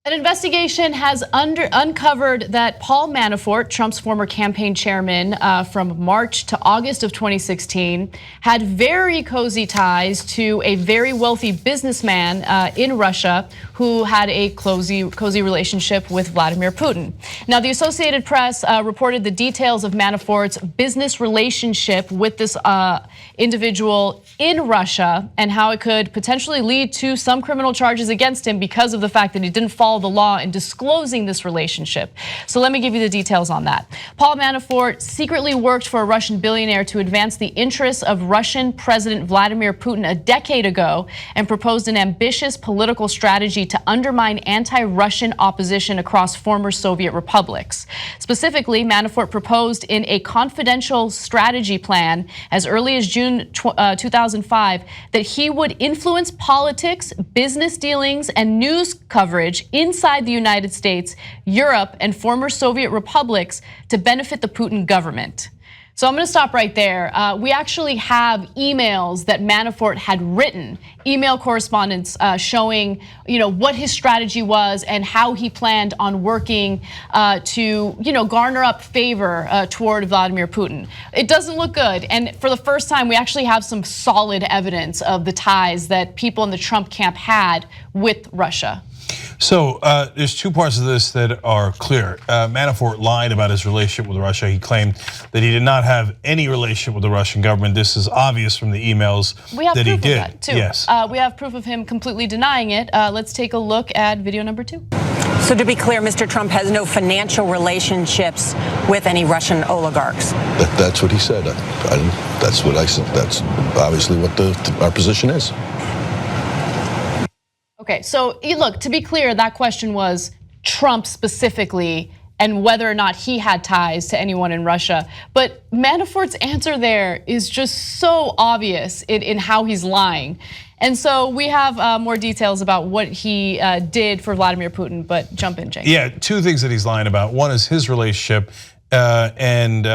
An investigation has uncovered that Paul Manafort, Trump's former campaign chairman from March to August of 2016, had very cozy ties to a very wealthy businessman in Russia who had a cozy relationship with Vladimir Putin. Now, the Associated Press reported the details of Manafort's business relationship with this individual in Russia and how it could potentially lead to some criminal charges against him because of the fact that he didn't follow the law in disclosing this relationship. So let me give you the details on that. Paul Manafort secretly worked for a Russian billionaire to advance the interests of Russian President Vladimir Putin a decade ago and proposed an ambitious political strategy to undermine anti-Russian opposition across former Soviet republics. Specifically, Manafort proposed in a confidential strategy plan as early as June 2005 that he would influence politics, business dealings, and news coverage inside the United States, Europe, and former Soviet republics to benefit the Putin government. So I'm going to stop right there. We actually have emails that Manafort had written, email correspondence showing, what his strategy was and how he planned on working to, garner up favor toward Vladimir Putin. It doesn't look good, and for the first time, we actually have some solid evidence of the ties that people in the Trump camp had with Russia. So there's two parts of this that are clear. Manafort lied about his relationship with Russia. He claimed that he did not have any relationship with the Russian government. This is obvious from the emails that he did. We have proof of that too. Yes. We have proof of him completely denying it. Let's take a look at video number 2. So to be clear, Mr. Trump has no financial relationships with any Russian oligarchs. That's what he said. That's what I said. That's obviously what our position is. Okay, so look, to be clear, that question was Trump specifically and whether or not he had ties to anyone in Russia. But Manafort's answer there is just so obvious in how he's lying. And so we have more details about what he did for Vladimir Putin, but jump in, Jake. Yeah, two things that he's lying about. One is his relationship and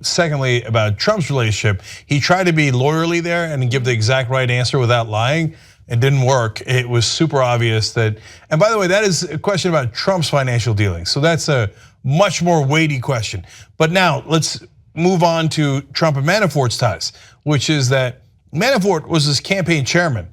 secondly, about Trump's relationship. He tried to be lawyerly there and give the exact right answer without lying. It didn't work. It was super obvious that, and by the way, that is a question about Trump's financial dealings. So that's a much more weighty question. But now let's move on to Trump and Manafort's ties, which is that Manafort was his campaign chairman,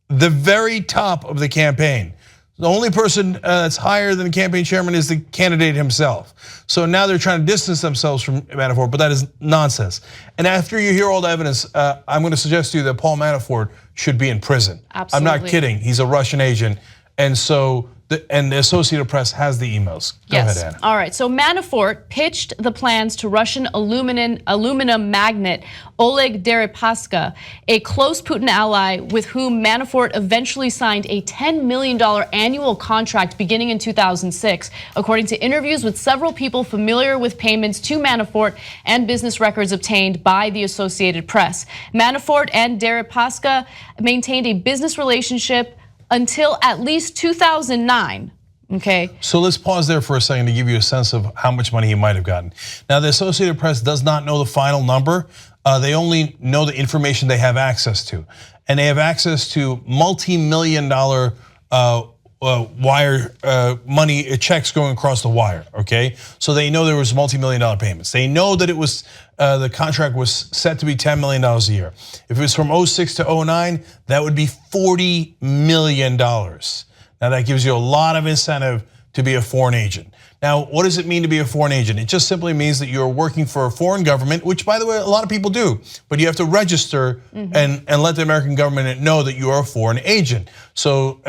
the very top of the campaign. The only person that's higher than the campaign chairman is the candidate himself. So now they're trying to distance themselves from Manafort, but that is nonsense. And after you hear all the evidence, I'm going to suggest to you that Paul Manafort should be in prison. Absolutely. I'm not kidding. He's a Russian agent. And so the Associated Press has the emails. Go ahead, Anna. All right, so Manafort pitched the plans to Russian aluminum magnate Oleg Deripaska, a close Putin ally with whom Manafort eventually signed a $10 million annual contract beginning in 2006, according to interviews with several people familiar with payments to Manafort and business records obtained by the Associated Press. Manafort and Deripaska maintained a business relationship until at least 2009, okay? So let's pause there for a second to give you a sense of how much money he might have gotten. Now, the Associated Press does not know the final number. They only know the information they have access to. And they have access to multi-million-dollar wire money, checks going across the wire, okay? So they know there was multi-million-dollar payments. They know that it was, the contract was set to be $10 million a year. If it was from 06 to 09, that would be $40 million. Now that gives you a lot of incentive to be a foreign agent. Now, what does it mean to be a foreign agent? It just simply means that you're working for a foreign government, which by the way, a lot of people do, but you have to register and let the American government know that you are a foreign agent. So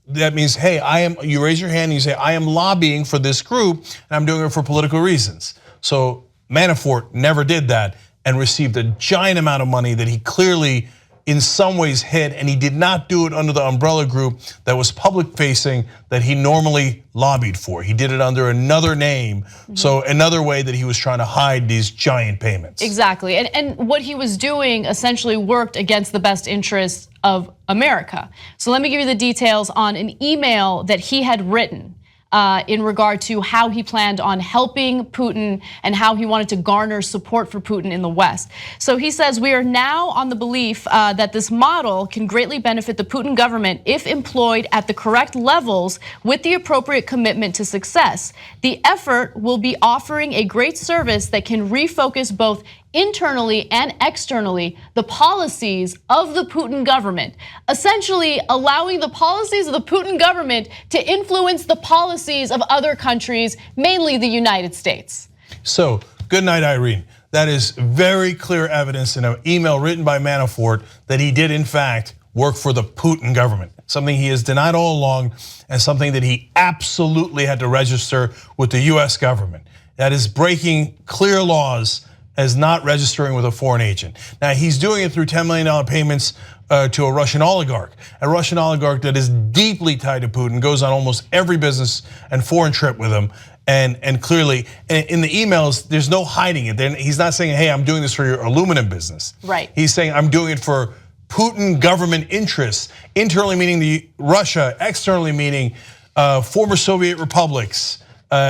that means, hey, you raise your hand and you say, I am lobbying for this group and I'm doing it for political reasons. So Manafort never did that and received a giant amount of money that he clearly in some ways hid, and he did not do it under the umbrella group that was public facing that he normally lobbied for. He did it under another name, so another way that he was trying to hide these giant payments. Exactly, and what he was doing essentially worked against the best interests of America. So let me give you the details on an email that he had written in regard to how he planned on helping Putin and how he wanted to garner support for Putin in the West. So he says, we are now on the belief that this model can greatly benefit the Putin government if employed at the correct levels with the appropriate commitment to success. The effort will be offering a great service that can refocus both internally and externally the policies of the Putin government, essentially allowing the policies of the Putin government to influence the policies of other countries, mainly the United States. So, good night, Irene. That is very clear evidence in an email written by Manafort that he did in fact work for the Putin government, something he has denied all along and something that he absolutely had to register with the U.S. government. That is breaking clear laws as not registering with a foreign agent. Now, he's doing it through $10 million payments to a Russian oligarch that is deeply tied to Putin, goes on almost every business and foreign trip with him. And clearly, in the emails, there's no hiding it. He's not saying, hey, I'm doing this for your aluminum business. Right. He's saying, I'm doing it for Putin government interests, internally meaning Russia, externally meaning former Soviet republics,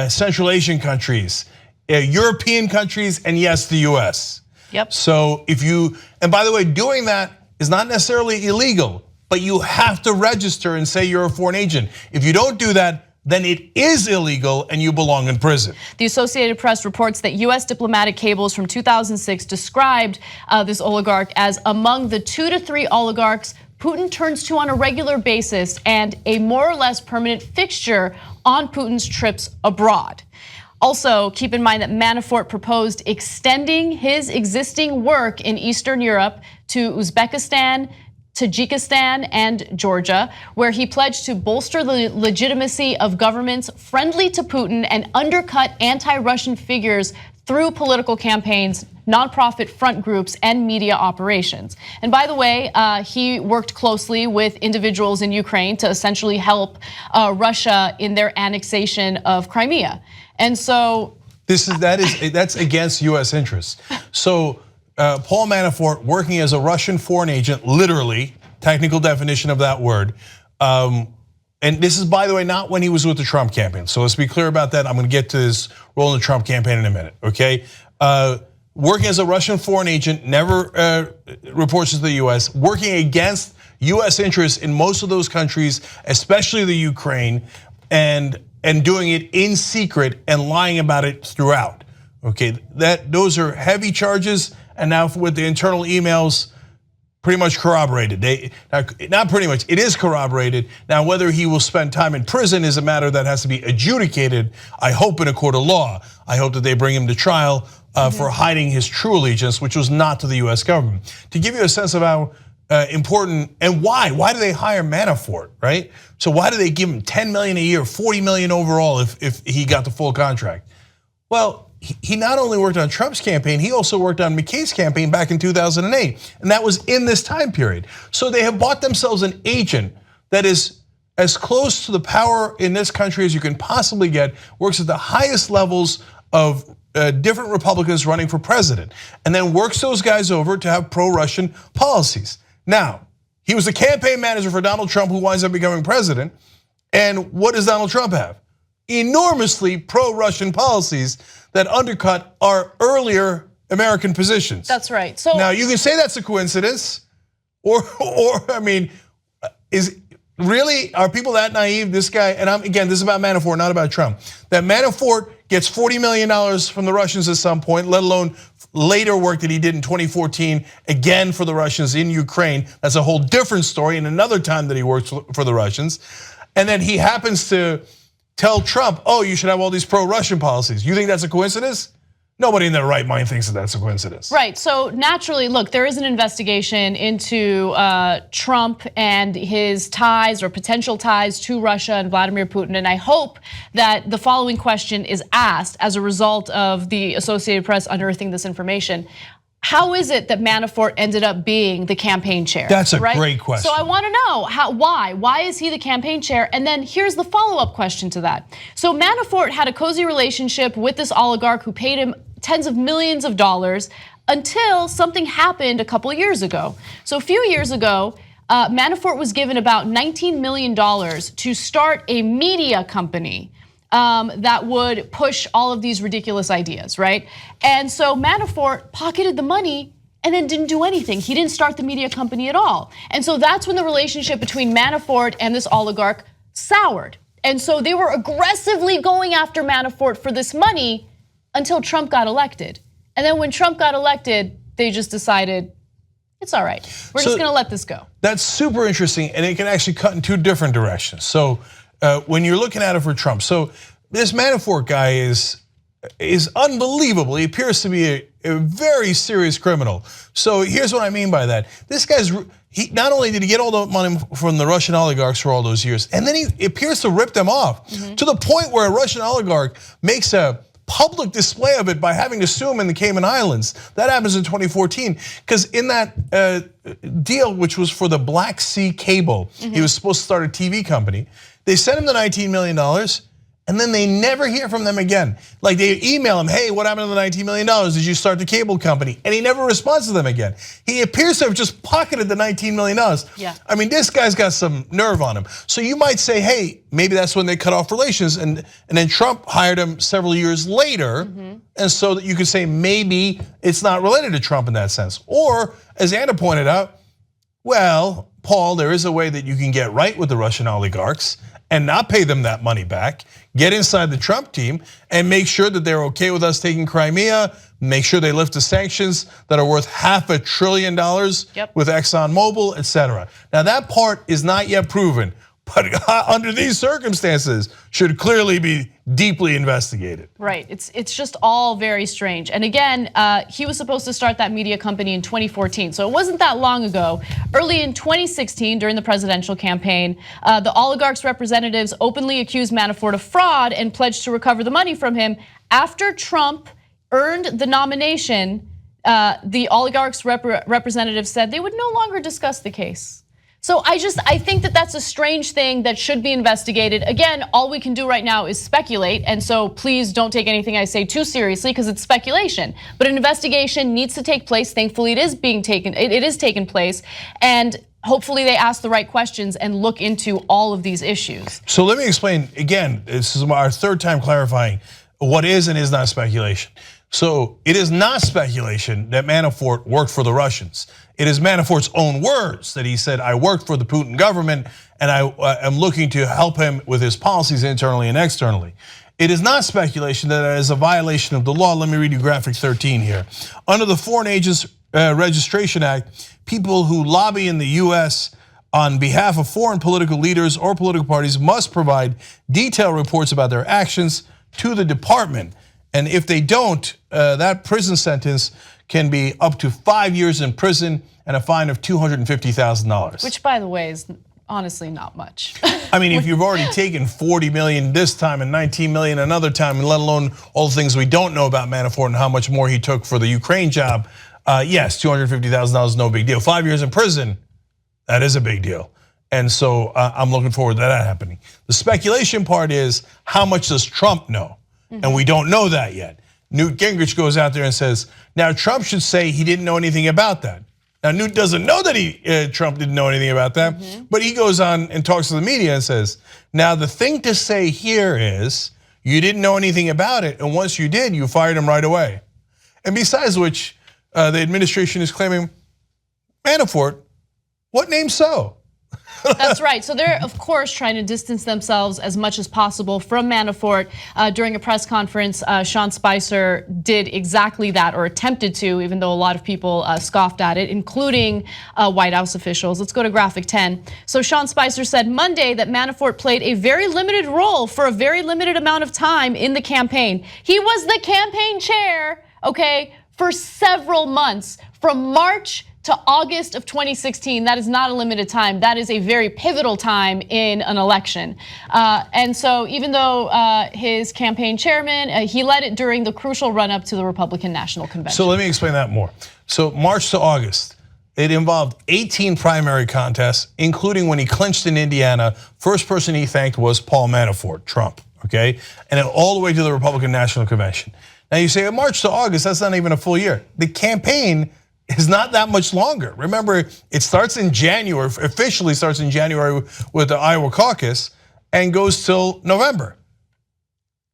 Central Asian countries, European countries, and yes, the US. Yep. So and by the way, doing that is not necessarily illegal, but you have to register and say you're a foreign agent. If you don't do that, then it is illegal and you belong in prison. The Associated Press reports that US diplomatic cables from 2006 described this oligarch as among the 2 to 3 oligarchs Putin turns to on a regular basis and a more or less permanent fixture on Putin's trips abroad. Also, keep in mind that Manafort proposed extending his existing work in Eastern Europe to Uzbekistan, Tajikistan, and Georgia, where he pledged to bolster the legitimacy of governments friendly to Putin and undercut anti-Russian figures through political campaigns, nonprofit front groups, and media operations. And by the way, he worked closely with individuals in Ukraine to essentially help Russia in their annexation of Crimea. And so that's against US interests. So Paul Manafort working as a Russian foreign agent, literally, technical definition of that word. And this is, by the way, not when he was with the Trump campaign. So let's be clear about that. I'm gonna get to his role in the Trump campaign in a minute, okay? Working as a Russian foreign agent, never reports to the US, working against US interests in most of those countries, especially the Ukraine, and doing it in secret and lying about it throughout. Okay, those are heavy charges, and now with the internal emails, pretty much corroborated. Not pretty much, it is corroborated. Now, whether he will spend time in prison is a matter that has to be adjudicated, I hope, in a court of law. I hope that they bring him to trial for hiding his true allegiance, which was not to the US government. To give you a sense of how important and why do they hire Manafort, right? So why do they give him 10 million a year, 40 million overall if he got the full contract? Well, he not only worked on Trump's campaign, he also worked on McCain's campaign back in 2008, and that was in this time period. So they have bought themselves an agent that is as close to the power in this country as you can possibly get, works at the highest levels of different Republicans running for president, and then works those guys over to have pro-Russian policies. Now, he was the campaign manager for Donald Trump, who winds up becoming president, and what does Donald Trump have? Enormously pro-Russian policies that undercut our earlier American positions. That's right. So now you can say that's a coincidence, or I mean, are people that naive? This guy, and again, this is about Manafort, not about Trump. That Manafort gets $40 million from the Russians at some point, let alone later work that he did in 2014, again for the Russians in Ukraine. That's a whole different story, and another time that he worked for the Russians. And then he happens to tell Trump, oh, you should have all these pro-Russian policies. You think that's a coincidence? Nobody in their right mind thinks that that's a coincidence. Right, so naturally, look, there is an investigation into Trump and his ties or potential ties to Russia and Vladimir Putin. And I hope that the following question is asked as a result of the Associated Press unearthing this information. How is it that Manafort ended up being the campaign chair? That's a great question. So I want to know why? Why is he the campaign chair? And then here's the follow-up question to that. So Manafort had a cozy relationship with this oligarch who paid him tens of millions of dollars until something happened a couple of years ago. So a few years ago, Manafort was given about $19 million to start a media company that would push all of these ridiculous ideas, right? And so Manafort pocketed the money and then didn't do anything. He didn't start the media company at all. And so that's when the relationship between Manafort and this oligarch soured. And so they were aggressively going after Manafort for this money until Trump got elected. And then when Trump got elected, they just decided, it's all right. We're just gonna let this go. That's super interesting, and it can actually cut in two different directions. So when you're looking at it for Trump, so this Manafort guy is unbelievable. He appears to be a very serious criminal. So here's what I mean by that. This guy's, not only did he get all the money from the Russian oligarchs for all those years, and then he appears to rip them off to the point where a Russian oligarch makes a public display of it by having to sue him in the Cayman Islands. That happens in 2014, because in that deal, which was for the Black Sea Cable, he was supposed to start a TV company. They sent him the $19 million, and then they never hear from them again. Like they email him, hey, what happened to the $19 million? Did you start the cable company? And he never responds to them again. He appears to have just pocketed the $19 million. Yeah. I mean, this guy's got some nerve on him. So you might say, hey, maybe that's when they cut off relations, and then Trump hired him several years later, and so that you could say maybe it's not related to Trump in that sense. Or, as Anna pointed out, well, Paul, there is a way that you can get right with the Russian oligarchs and not pay them that money back, get inside the Trump team and make sure that they're okay with us taking Crimea, make sure they lift the sanctions that are worth $500 billion with ExxonMobil, etc. Now that part is not yet proven, but under these circumstances should clearly be deeply investigated. Right, it's just all very strange. And again, he was supposed to start that media company in 2014, so it wasn't that long ago. Early in 2016, during the presidential campaign, the oligarch's representatives openly accused Manafort of fraud and pledged to recover the money from him. After Trump earned the nomination, the oligarch's representatives said they would no longer discuss the case. So I think that that's a strange thing that should be investigated. Again, all we can do right now is speculate, and so please don't take anything I say too seriously because it's speculation. But an investigation needs to take place. Thankfully, it is taking place, and hopefully they ask the right questions and look into all of these issues. So let me explain again. This is our third time clarifying what is and is not speculation. So it is not speculation that Manafort worked for the Russians. It is Manafort's own words that he said, I worked for the Putin government and I am looking to help him with his policies internally and externally. It is not speculation that it is a violation of the law. Let me read you graphic 13 here. Under the Foreign Agents Registration Act, people who lobby in the U.S. on behalf of foreign political leaders or political parties must provide detailed reports about their actions to the department. And if they don't, that prison sentence can be up to 5 years in prison and a fine of $250,000. Which, by the way, is honestly not much. I mean, if you've already taken 40 million this time and 19 million another time, and let alone all the things we don't know about Manafort and how much more he took for the Ukraine job, yes, $250,000 is no big deal. 5 years in prison, that is a big deal. And so I'm looking forward to that happening. The speculation part is, how much does Trump know? And we don't know that yet. Newt Gingrich goes out there and says, now Trump should say he didn't know anything about that. Now Newt doesn't know that Trump didn't know anything about that, but he goes on and talks to the media and says, now the thing to say here is, you didn't know anything about it, and once you did, you fired him right away. And besides which, the administration is claiming, Manafort, what name so? That's right. So they're, of course, trying to distance themselves as much as possible from Manafort. During a press conference, Sean Spicer did exactly that, or attempted to, even though a lot of people scoffed at it, including White House officials. Let's go to graphic 10. So Sean Spicer said Monday that Manafort played a very limited role for a very limited amount of time in the campaign. He was the campaign chair, okay, for several months, from March to August of 2016. That is not a limited time. That is a very pivotal time in an election. And so even though his campaign chairman, he led it during the crucial run up to the Republican National Convention. So let me explain that more. So March to August, it involved 18 primary contests, including when he clinched in Indiana. First person he thanked was Paul Manafort, Trump, okay? And then all the way to the Republican National Convention. Now you say March to August, that's not even a full year. The campaign is not that much longer. Remember, it starts in January, officially starts in January with the Iowa caucus and goes till November.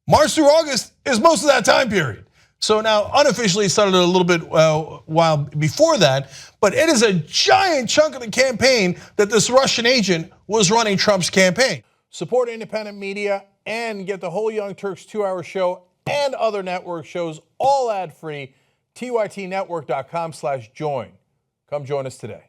March through August is most of that time period. So now unofficially it started a little bit while before that, but it is a giant chunk of the campaign that this Russian agent was running Trump's campaign. Support independent media and get the whole Young Turks 2-hour show and other network shows all ad-free. TYTnetwork.com/join. Come join us today.